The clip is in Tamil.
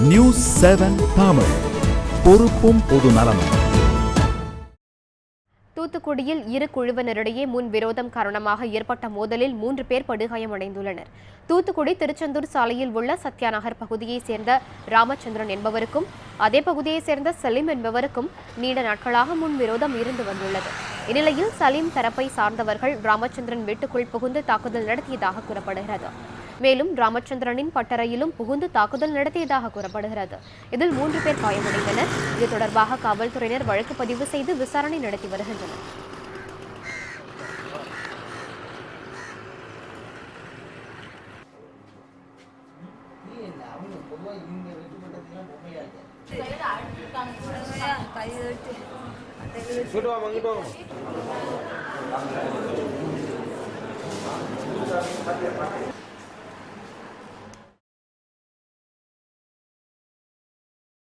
நியூஸ் 7 தமிழ், பொறுப்பும் பொது நலமும். தூத்துக்குடியில் இரு குழுவினரிடையே முன் விரோதம் காரணமாக ஏற்பட்ட மோதலில் 3 பேர் படுகாயமடைந்துள்ளனர். தூத்துக்குடி திருச்செந்தூர் சாலையில் உள்ள சத்யா நகர் பகுதியைச் சேர்ந்த ராமச்சந்திரன் என்பவருக்கும் அதே பகுதியைச் சேர்ந்த சலீம் என்பவருக்கும் நீண்ட நாட்களாக முன் விரோதம் இருந்து வந்துள்ளது. இந்நிலையில் சலீம் தரப்பை சார்ந்தவர்கள் ராமச்சந்திரன் வீட்டுக்குள் புகுந்து தாக்குதல் நடத்தியதாக கூறப்படுகிறது. மேலும் ராமச்சந்திரனின் பட்டறையிலும் புகுந்து தாக்குதல் நடத்தியதாக கூறப்படுகிறது. இதில் 3 பேர் காயமடைந்தனர். இது தொடர்பாக காவல்துறையினர் வழக்கு பதிவு செய்து விசாரணை நடத்தி வருகின்றனர். இங்கிட்டு வாங்க.